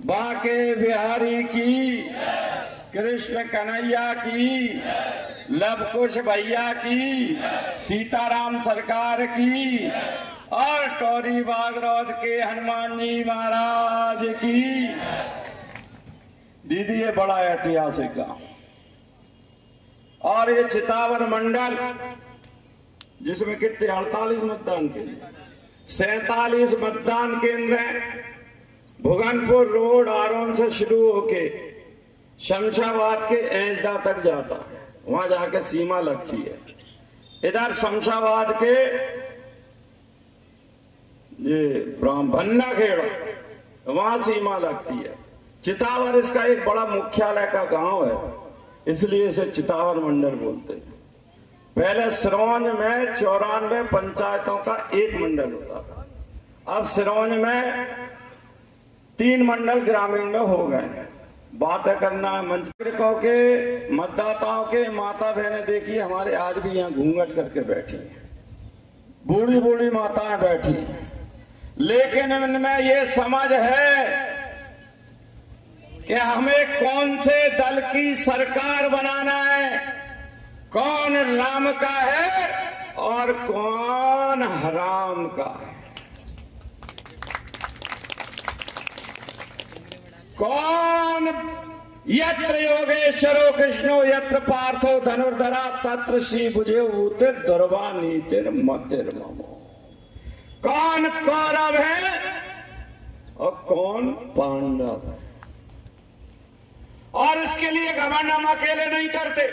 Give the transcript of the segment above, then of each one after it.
बाके बिहारी की, कृष्ण कन्हैया की, लव कुश भैया की, सीताराम सरकार की और टोरी बागरौद के हनुमान जी महाराज की। दीदी ये बड़ा ऐतिहासिक गांव और ये चितावर मंडल जिसमें कितने 48 मतदान केंद्र, 47 मतदान केंद्र है। भुगनपुर रोड आरोन से शुरू होके शमशाबाद के एजदा तक जाता है, वहां जाके सीमा लगती है। इधर शमशाबाद के ये ब्राह्मणा खेड़ा वहां सीमा लगती है। चितावर इसका एक बड़ा मुख्यालय का गांव है, इसलिए इसे चितावर मंडल बोलते हैं। पहले सिरोंज में 94 पंचायतों का एक मंडल होता था, अब सिरोंज में 3 मंडल ग्रामीण में हो गए। बातें करना है मंत्रिकों के, मतदाताओं के, माता बहनें देखिए हमारे आज भी यहाँ घूंघट करके बैठी हैं, बूढ़ी बूढ़ी माताएं बैठी हैं, लेकिन इनमें ये समझ है कि हमें कौन से दल की सरकार बनाना है, कौन राम का है और कौन हराम का है, कौन यत्र योगेश्वरो कृष्णो यत्र पार्थो धनुर्धरा तत्र श्री भुजे ऊतिर दुर्वा नीतिर मतिर ममो, कौन कौरव है और कौन पांडव है। और इसके लिए घमंड हम अकेले नहीं करते।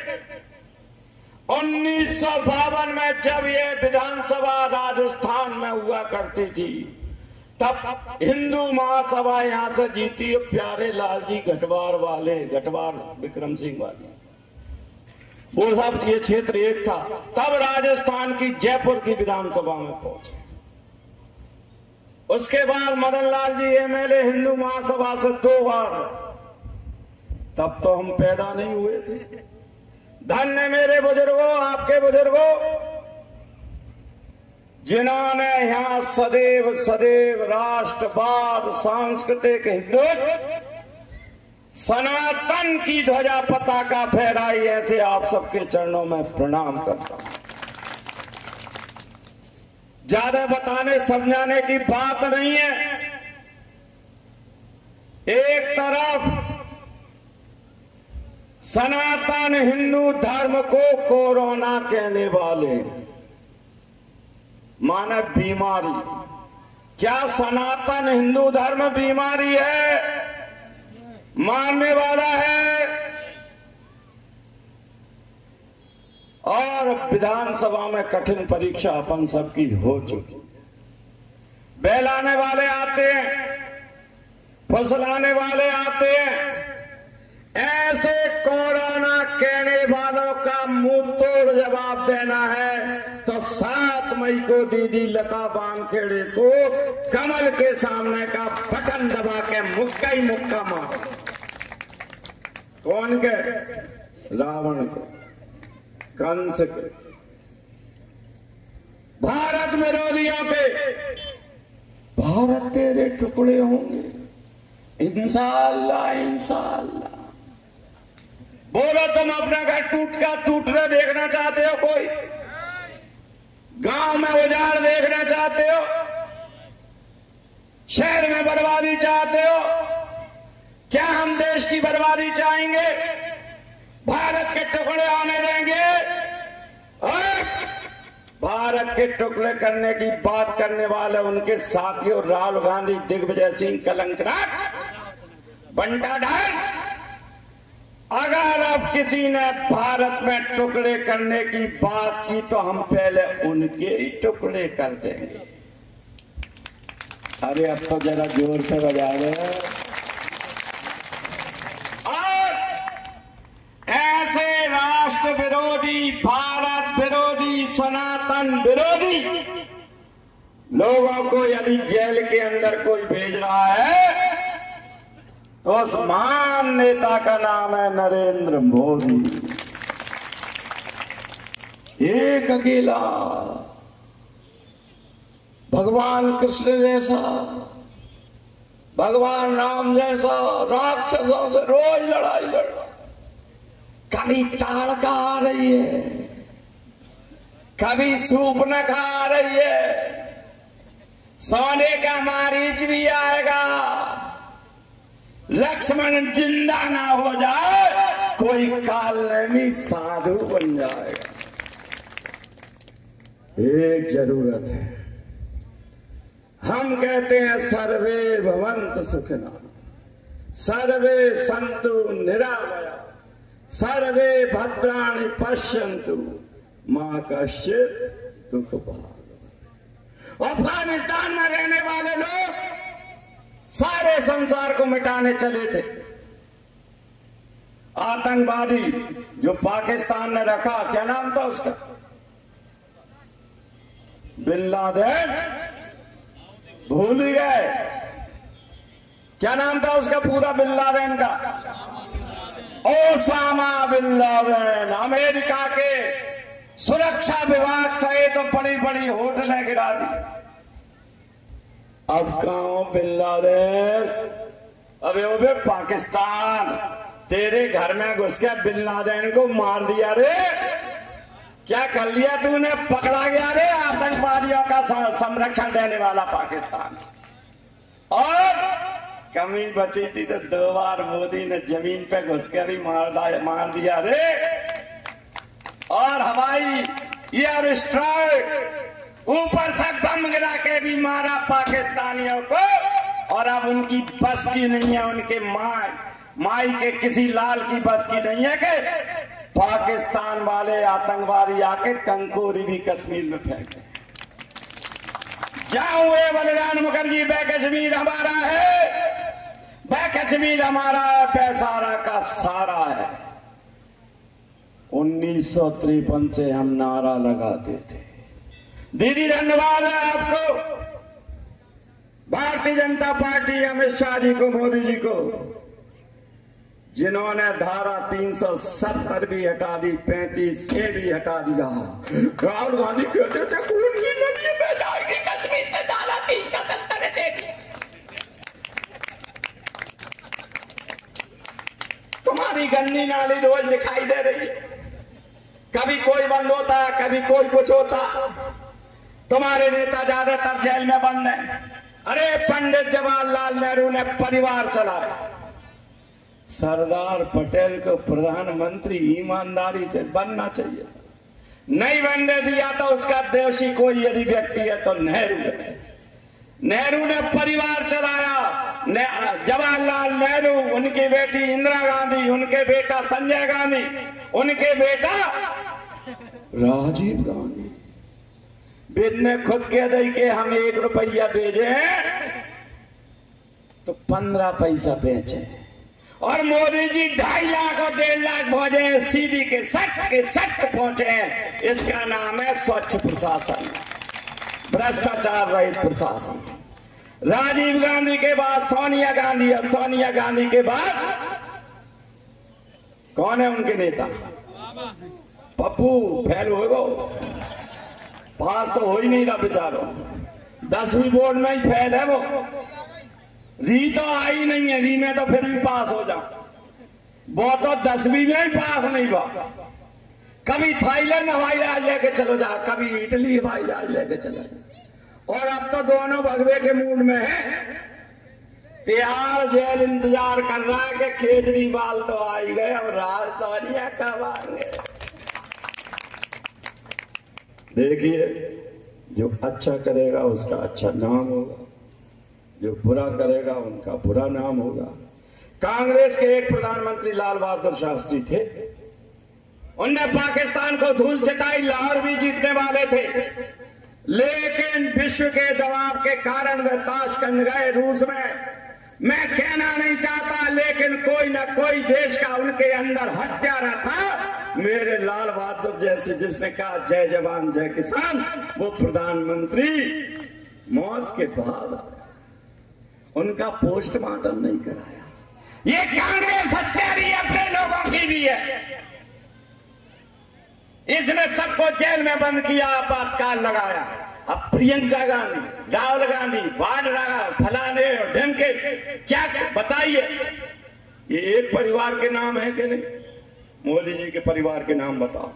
1952 में जब ये विधानसभा राजस्थान में हुआ करती थी, तब हिंदू महासभा यहां से जीती प्यारे लाल जी घटवार वाले, घटवार विक्रम सिंह वाले, वो साहब ये क्षेत्र एक था। तब राजस्थान की जयपुर की विधानसभा में पहुंचे। उसके बाद मदन लाल जी एमएलए हिंदू महासभा से 2 बार, तब तो हम पैदा नहीं हुए थे। धन्य मेरे बुजुर्गों, आपके बुजुर्गों, जिन्होंने यहां सदैव सदैव राष्ट्रवाद, सांस्कृतिक हिंदुत्व, सनातन की ध्वजा पताका फहराई। ऐसे आप सबके चरणों में प्रणाम करता हूं। ज्यादा बताने समझाने की बात नहीं है। एक तरफ सनातन हिंदू धर्म को कोरोना कहने वाले, माना बीमारी, क्या सनातन हिंदू धर्म बीमारी है? मानने वाला है। और विधानसभा में कठिन परीक्षा अपन सबकी हो चुकी। बहलाने वाले आते हैं, फुसलाने वाले आते हैं। ऐसे कोरोना कहने वालों का मुंह तोड़ जवाब देना है तो 7 मई को दीदी लता वानखेड़े को कमल के सामने का बटन दबा के मुक्का ही मुक्का मारो। कौन के? रावण को, कंस के, भारत विरोधियों के। भारत तेरे टुकड़े होंगे इंशाअल्लाह, इंशाअल्लाह। बोलो, तुम अपना घर टूटना देखना चाहते हो? कोई गांव में उजाड़ देखना चाहते हो? शहर में बर्बादी चाहते हो? क्या हम देश की बर्बादी चाहेंगे? भारत के टुकड़े आने देंगे? और भारत के टुकड़े करने की बात करने वाले उनके साथियों राहुल गांधी, दिग्विजय सिंह कलंकनाथ, बंटा ढाल, अगर अब किसी ने भारत में टुकड़े करने की बात की तो हम पहले उनके ही टुकड़े कर देंगे। अरे अब तो जरा जोर से बजा रहे। और ऐसे राष्ट्र विरोधी, भारत विरोधी, सनातन विरोधी लोगों को यदि जेल के अंदर कोई भेज रहा है तो उस महान नेता का नाम है नरेंद्र मोदी। एक अकेला भगवान कृष्ण जैसा, भगवान राम जैसा राक्षसों से रोज लड़ाई लड़ रहा, कभी ताड़का आ रही है, कभी सूपनखा आ रही है, सोने का मारीच भी आएगा, लक्ष्मण जिंदा ना हो जाए कोई कालनेमी साधु बन जाएगा। एक जरूरत है, हम कहते हैं सर्वे भवन्तु सुखिनः, सर्वे सन्तु निरामया, सर्वे भद्राणि पश्यन्तु मां कश्चित् दुख भाग्। अफगानिस्तान में रहने वाले लोग सारे संसार को मिटाने चले थे। आतंकवादी जो पाकिस्तान ने रखा, क्या नाम था उसका? बिन लादेन, भूल ही गए क्या नाम था उसका पूरा बिन लादेन का? Osama bin Laden. अमेरिका के सुरक्षा विभाग से तो बड़ी बड़ी होटलें गिरा दी। अब कहां बिन लादेन? अबे ओबे पाकिस्तान तेरे घर में घुस के बिन लादेन को मार दिया रे। क्या कर लिया तूने? पकड़ा गया रे आतंकवादियों का संरक्षण देने वाला पाकिस्तान। और कमी बची थी तो 2 बार मोदी ने जमीन पे घुस के भी मार दिया रे। और हवाई एयर स्ट्राइक ऊपर से बम गिरा के भी मारा पाकिस्तानियों को। और अब उनकी बस की नहीं है, उनके माई के किसी लाल की बस की नहीं है कि पाकिस्तान वाले आतंकवादी आके कंकोरी भी कश्मीर में फेंके। जाओ हुए बलिदान मुखर्जी, बे कश्मीर हमारा है, बे कश्मीर हमारा है, पैसारा का सारा है। 1953 से हम नारा लगाते थे। दीदी धन्यवाद है आपको, भारतीय जनता पार्टी, अमित शाह जी को, मोदी जी को, जिन्होंने धारा 370 भी हटा दी, 35 ए भी हटा दिया। राहुल गांधी कहते थे खून की नदी बह जाएगी कश्मीर से, धारा 370 हटेगी। तुम्हारी गंदी नाली रोज दिखाई दे रही है, कभी कोई बंद होता, कभी कोई कुछ होता। तुम्हारे नेता ज्यादातर जेल में बंद है। अरे पंडित जवाहरलाल नेहरू ने परिवार चलाया। सरदार पटेल को प्रधानमंत्री ईमानदारी से बनना चाहिए, नहीं बनने दिया तो उसका दोषी कोई यदि व्यक्ति है तो नेहरू है। नेहरू ने परिवार चलाया। जवाहरलाल नेहरू, उनकी बेटी इंदिरा गांधी, उनके बेटा संजय गांधी, उनके बेटा राजीव गांधी। बिन ने खुद कह दी कि हम 1 रुपया भेजे तो 15 पैसा बेचे। और मोदी जी 2.5 लाख और 1.5 लाख पहुंचे, सीधी के सट पहुंचे हैं। इसका नाम है स्वच्छ प्रशासन, भ्रष्टाचार रहित प्रशासन। राजीव गांधी के बाद सोनिया गांधी, और सोनिया गांधी के बाद कौन है उनके नेता? पप्पू। फेल हो गो, पास तो हो ही नहीं रहा बेचारो, 10वीं बोर्ड में ही फेल है वो। री तो आई नहीं है, री में तो फिर भी पास हो जाओ, वो तो 10वीं में ही पास नहीं हुआ। कभी थाईलैंड हवाई जहाज लेके चलो जा, कभी इटली हवाई जहाज लेके चलो जा। और अब तो दोनों भगवे के मूड में है। तिहाड़ जेल इंतजार कर रहा है कि केजरीवाल तो आ ही गए, अब राज सोनिया कब आएंगे। देखिए, जो अच्छा करेगा उसका अच्छा नाम होगा, जो बुरा करेगा उनका बुरा नाम होगा। कांग्रेस के एक प्रधानमंत्री लाल बहादुर शास्त्री थे, उनने पाकिस्तान को धूल चटाई, लाहौर भी जीतने वाले थे, लेकिन विश्व के दबाव के कारण वे ताशकंद गए रूस में। मैं कहना नहीं चाहता, लेकिन कोई ना कोई देश का उनके अंदर हत्यारा था। मेरे लाल बहादुर जैसे, जिसने कहा जय जवान जय किसान, वो प्रधानमंत्री मौत के बाद आया, उनका पोस्टमार्टम नहीं कराया। ये कांग्रेस हत्यारी अपने लोगों की भी है। इसने सबको जेल में बंद किया, आपातकाल लगाया। अब प्रियंका गांधी, राहुल गांधी, वाड्रा, फलाने और ढमके, क्या बताइए, ये एक परिवार के नाम है कि नहीं? मोदी जी के परिवार के नाम बताओ।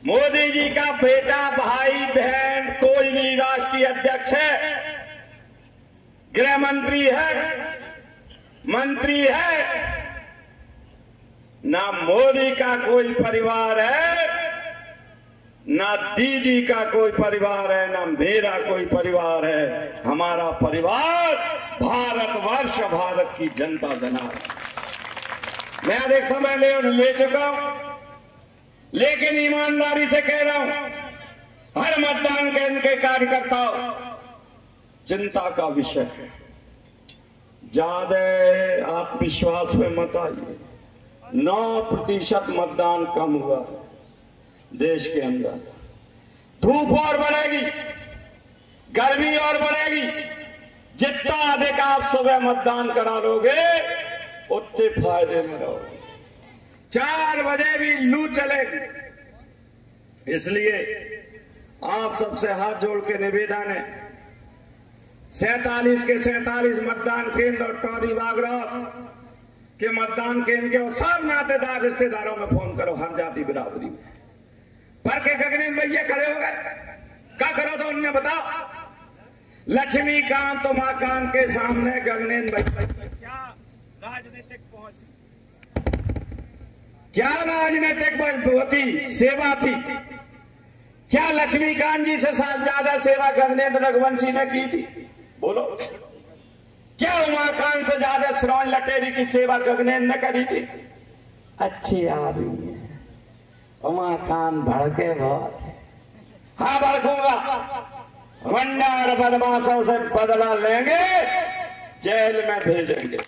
मोदी जी का बेटा, भाई, बहन, कोई भी राष्ट्रीय अध्यक्ष है, गृह मंत्री है, मंत्री है, ना मोदी का कोई परिवार है, ना दीदी का कोई परिवार है, ना मेरा कोई परिवार है। हमारा परिवार भारतवर्ष, भारत की जनता जनार्दन। मैं अधिक समय ले चुका हूं, लेकिन ईमानदारी से कह रहा हूं, हर मतदान केंद्र के कार्यकर्ताओं, चिंता का विषय है। ज्यादा आत्मविश्वास में मत आइए। 9% मतदान कम हुआ देश के अंदर। धूप और बढ़ेगी, गर्मी और बढ़ेगी। जितना अधिक आप सुबह मतदान करा लोगे उतने फायदे में रहोगे। 4 बजे भी लू चलेगी। इसलिए आप सबसे हाथ जोड़ के निवेदन है, 47 के 47 मतदान केंद्र और टौरी बागरौत के मतदान केंद्र के और सब नातेदार रिश्तेदारों में फोन करो, हर जाति बिरादरी में। पर के गगनेन भैया खड़े हो गए, क्या करो तो उन्हें बताओ। लक्ष्मीकांत उमाकांत के सामने गगनेन भैया क्या राजनीतिक पहुंच, क्या राजनीतिक सेवा थी? क्या लक्ष्मीकांत जी से ज्यादा सेवा गगनेंद्र रघुवंशी ने की थी? बोलो। क्या उमाकांत से ज्यादा श्रवण लटेरी की सेवा गगनेंद्र ने करी थी? अच्छी आदमी है उमाकांत, भड़के बहुत है। हाँ, भड़कूंगा। वंडा और बदमाशों से बदला लेंगे, जेल में भेजेंगे।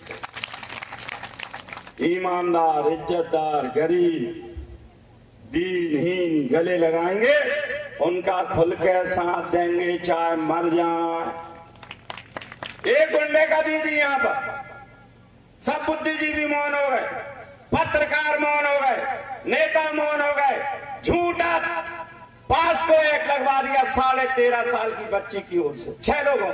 ईमानदार, इज्जतदार, गरीब, दीनहीन गले लगाएंगे, उनका खुल के साथ देंगे, चाहे मर जाए। एक गुंडे का दीदी यहां पर, सब बुद्धिजीवी मौन हो गए, पत्रकार मौन हो गए, नेता मौन हो गए। झूठा पास को एक लगवा दिया 13.5 साल की बच्ची की ओर से 6 लोगों,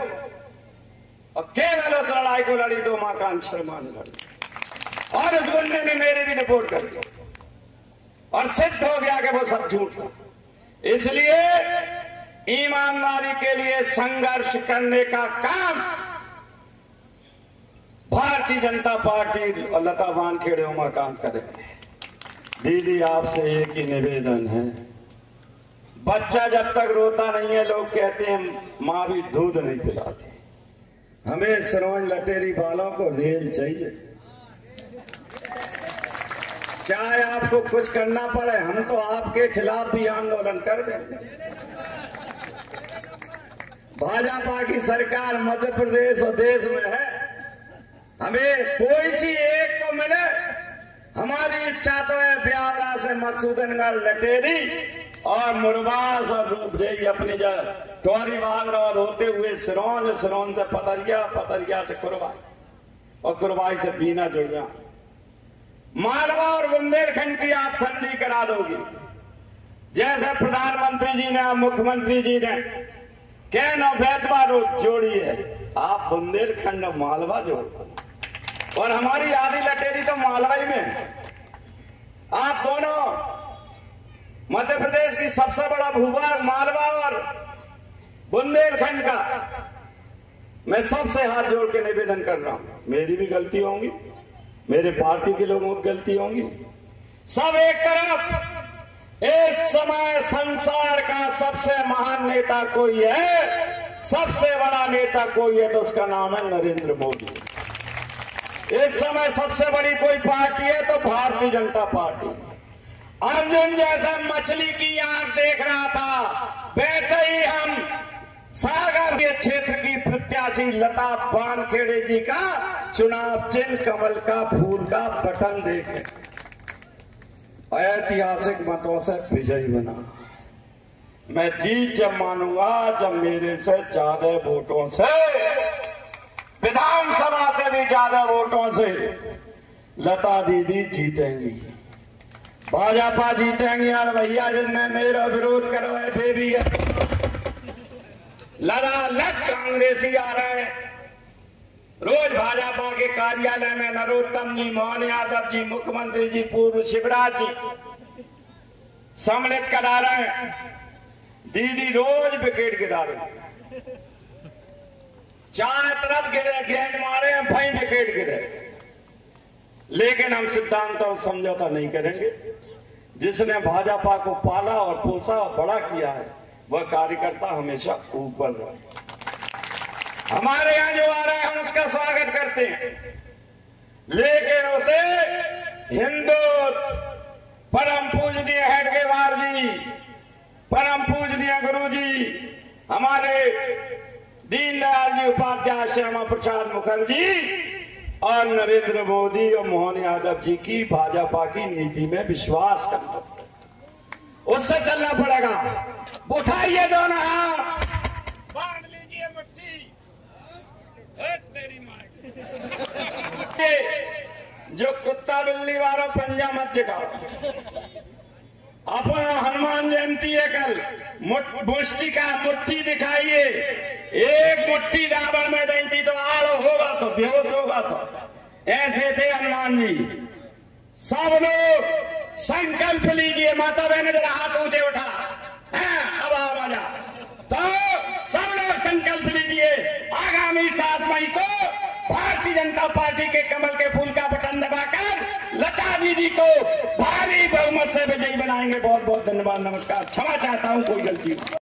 और केवल उस लड़ाई को लड़ी तो उमाकांत शर्मा ने लड़ी, और उस गुंडे ने मेरी भी रिपोर्ट कर दी, और सिद्ध हो गया कि वो सब झूठ था। इसलिए ईमानदारी के लिए संघर्ष करने का काम भारतीय जनता पार्टी और लता वानखेड़े उमाकांत करेंगे। दीदी, आपसे एक ही निवेदन है, बच्चा जब तक रोता नहीं है, लोग कहते हैं माँ भी दूध नहीं पिलाती। हमें श्रवण लटेरी वालों को रेल चाहिए, चाहे आपको कुछ करना पड़े, हम तो आपके खिलाफ भी आंदोलन कर देंगे। भाजपा की सरकार मध्य प्रदेश और देश में है, हमें कोई सी एक तो मिले। हमारी इच्छा तो है ब्यावरा से मकसूदनगढ़ लटेरी और मुरबास और रूपदेही अपनी जगह टौरी बागरौत होते हुए सिरौन, सिरौन से पतरिया, पतरिया से कुरबाई और कुरबाई से बीना जुड़ जाए। मालवा और बुंदेलखंड की आप संधि करा दोगे, जैसे प्रधानमंत्री जी ने, मुख्यमंत्री जी ने कैन और बैतवा जोड़ी है, आप बुंदेलखंड और मालवा जोड़ दो। और हमारी आधी लटेरी तो मालवा ही में। आप दोनों, मध्य प्रदेश की सबसे बड़ा भूभाग मालवा और बुंदेलखंड का, मैं सबसे हाथ जोड़ के निवेदन कर रहा हूं। मेरी भी गलती होंगी, मेरे पार्टी के लोगों की गलती होंगी, सब एक तरफ। इस समय संसार का सबसे महान नेता कोई है, सबसे बड़ा नेता कोई है, तो उसका नाम है नरेंद्र मोदी। इस समय सबसे बड़ी कोई पार्टी है तो भारतीय जनता पार्टी। अर्जुन जैसा मछली की आंख देख रहा था, वैसे ही हम सागर के क्षेत्र की प्रत्याशी लता वानखेड़े जी का चुनाव चिन्ह कमल का फूल का बटन देखे ऐतिहासिक मतों से विजयी बना। मैं जीत जब मानूंगा जब मेरे से ज्यादा वोटों से, विधानसभा से भी ज्यादा वोटों से लता दीदी जीतेंगी, भाजपा जीतेंगी। यार भैया, जिनने मेरा विरोध करवाए बेबी लड़ालड़ कांग्रेसी आ रहे हैं। रोज भाजपा के कार्यालय में नरोत्तम जी, मोहन यादव जी, मुख्यमंत्री जी, पूर्व शिवराज जी सम्मिलित करा रहे हैं। दीदी रोज विकेट गिरा रहे हैं, चारों तरफ गिरे, गेंद मारे हैं, भाई विकेट गिरे। लेकिन हम सिद्धांत और समझौता नहीं करेंगे। जिसने भाजपा को पाला और पोसा और बड़ा किया है वह कार्यकर्ता हमेशा ऊपर रहे। हमारे यहां जो आ रहा है हम उसका स्वागत करते हैं, लेकिन उसे हिंदू परम पूजनीय हेडगेवार जी, परम पूजनीय गुरु जी, हमारे दीनदयाल जी उपाध्याय, श्यामा प्रसाद मुखर्जी और नरेंद्र मोदी और मोहन यादव जी की भाजपा की नीति में विश्वास करना पड़ेगा, उससे चलना पड़ेगा। उठाइए दोनों हाथ, बांध लीजिए मुट्ठी, तेरी माँ जो कुत्ता बिल्ली वाला पंजा मत दिखाओ। अपना हनुमान जयंती है कल, मुष्टि का मुट्ठी दिखाइए। एक मुट्ठी रावण में दी थी तो आड़ होगा तो बेहोश होगा तो ऐसे थे हनुमान जी। सब लोग संकल्प लीजिए, माता बहन जरा हाथ ऊंचे उठा, अब आ मजा। तो सब लोग संकल्प लीजिए, आगामी 7 मई को भारतीय जनता पार्टी के कमल के फूल का बटन दबाकर लता दीदी को भारी बहुमत से विजयी बनाएंगे। बहुत बहुत धन्यवाद, नमस्कार। क्षमा चाहता हूं कोई गलती